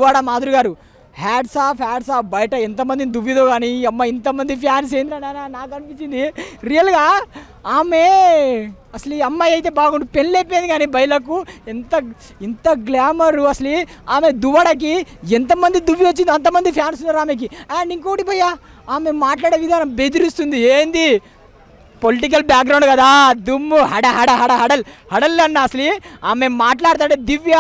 దువ్వాడ మాధురి గారు hats off బయట ఎంతమందిని దువ్విదో కానీ అమ్మ ఇంతమంది ఫ్యాన్స్ ఏంద్రా నాకు అనిపించింది రియల్గా ఆమె అసలు ఈ అమ్మాయి అయితే బాగుండు పెళ్ళి అయిపోయింది కానీ బయలకు ఇంత గ్లామర్ అసలు ఆమె దువ్వడకి ఎంతమంది దువ్వి వచ్చిందో అంతమంది ఫ్యాన్స్ ఉన్నారు ఆమెకి. అండ్ ఇంకోటి భయ్యా ఆమె మాట్లాడే విధానం బెదిరిస్తుంది. ఏంది పొలిటికల్ బ్యాక్గ్రౌండ్ కదా దుమ్ము హడల్ అన్న అసలు ఆమె మాట్లాడుతుంటే దివ్య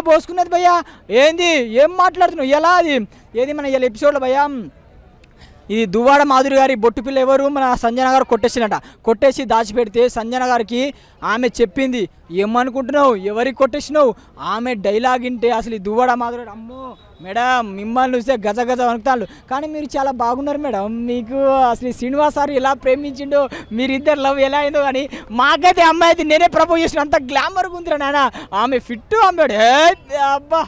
పోసుకున్నది భయ్యా. ఏంది ఏం మాట్లాడుతున్నావు ఎలా అది ఏది మన ఇలా ఎపిసోడ్లో భయ్యా ఇది దువ్వాడ మాధురి గారి బొట్టు పిల్ల ఎవరు మన సంజన గారు కొట్టేసి దాచిపెడితే సంజన గారికి ఆమె చెప్పింది ఏమనుకుంటున్నావు ఎవరికి కొట్టేసినావు ఆమె డైలాగ్ వింటే అసలు ఈ దువ్వాడ మాధురి అమ్మో మేడం మిమ్మల్ని చూస్తే గజ వణుకుతాను కానీ మీరు చాలా బాగున్నారు మేడం మీకు అసలు శ్రీనివాస్ సార్ ఎలా ప్రేమించిండో మీరిద్దరు లవ్ ఎలా అయిందో కానీ మాకైతే అమ్మాయి అయితే నేనే ప్రపోజ్ చేసిన అంత గ్లామర్గా ఉందిరా నాయన ఆమె ఫిట్ అమ్మాడు అబ్బా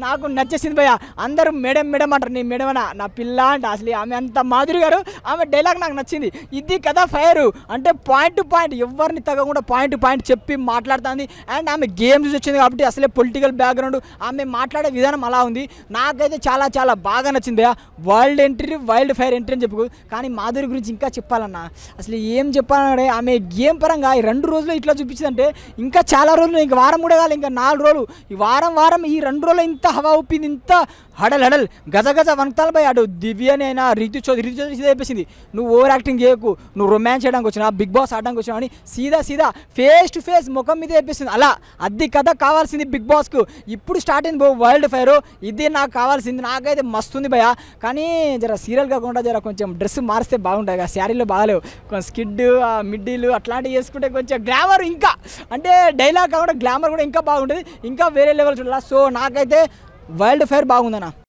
నాకు నచ్చేసింది భయ్య. అందరూ మేడం అంటారు నీ మేడమనా నా పిల్ల అంటే అసలు ఆమె అంత మాధురి గారు ఆమె డైలాగ్ నాకు నచ్చింది. ఇది కదా ఫైర్ అంటే పాయింట్ టు పాయింట్ ఎవరిని తగ్గకుండా పాయింట్ టు పాయింట్ చెప్పి మాట్లాడుతుంది. అండ్ ఆమె గేమ్ చూసి వచ్చింది కాబట్టి అసలే పొలిటికల్ బ్యాక్గ్రౌండ్ ఆమె మాట్లాడే విధానం అలా ఉంది. నాకైతే చాలా బాగా నచ్చింది భయ్య. వైల్డ్ ఫైర్ ఎంట్రీ అని చెప్పుకో కానీ మాధురి గురించి ఇంకా చెప్పాలన్నా అసలు ఏం చెప్పాలంటే ఆమె గేమ్ పరంగా ఈ 2 రోజులు ఇట్లా చూపించిందంటే ఇంకా చాలా రోజులు ఇంకా వారం కూడా కాదు ఇంకా 4 రోజులు ఈ వారం ఈ 2 రోజులు ఇంత హవా ఉప్పింది ఇంత హడల్ గజ వణుకుతాను భయ్. అటు దివ్యనైనా రీతు చౌదరి చెప్పేసింది నువ్వు ఓవర్ యాక్టింగ్ చేయకు నువ్వు రొమాన్స్ చేయడానికి వచ్చినా బిగ్ బాస్ ఆడడానికి వచ్చినా అని సీదా ఫేస్ టు ఫేస్ ముఖం మీద చెప్పేసింది. అలా అది కథ కావాల్సింది బిగ్ బాస్కు. ఇప్పుడు స్టార్ట్ అయింది వైల్డ్ ఫైర్ ఇది నాకు కావాల్సింది. నాకైతే మస్తుంది భయ కానీ జర సీరియల్ కాకుండా జర కొంచెం డ్రెస్ మారిస్తే బాగుంటుంది కదా శారీలో బాగాలేవు కొంచెం స్కిడ్ మిడ్డీలు అట్లాంటివి వేసుకుంటే కొంచెం గ్లామర్ ఇంకా అంటే డైలాగ్ కాకుండా గ్లామర్ కూడా ఇంకా బాగుంటుంది ఇంకా వేరే లెవెల్ చూడాలి. సో నాకైతే వైల్డ్ ఫైర్ బాగుందన్న.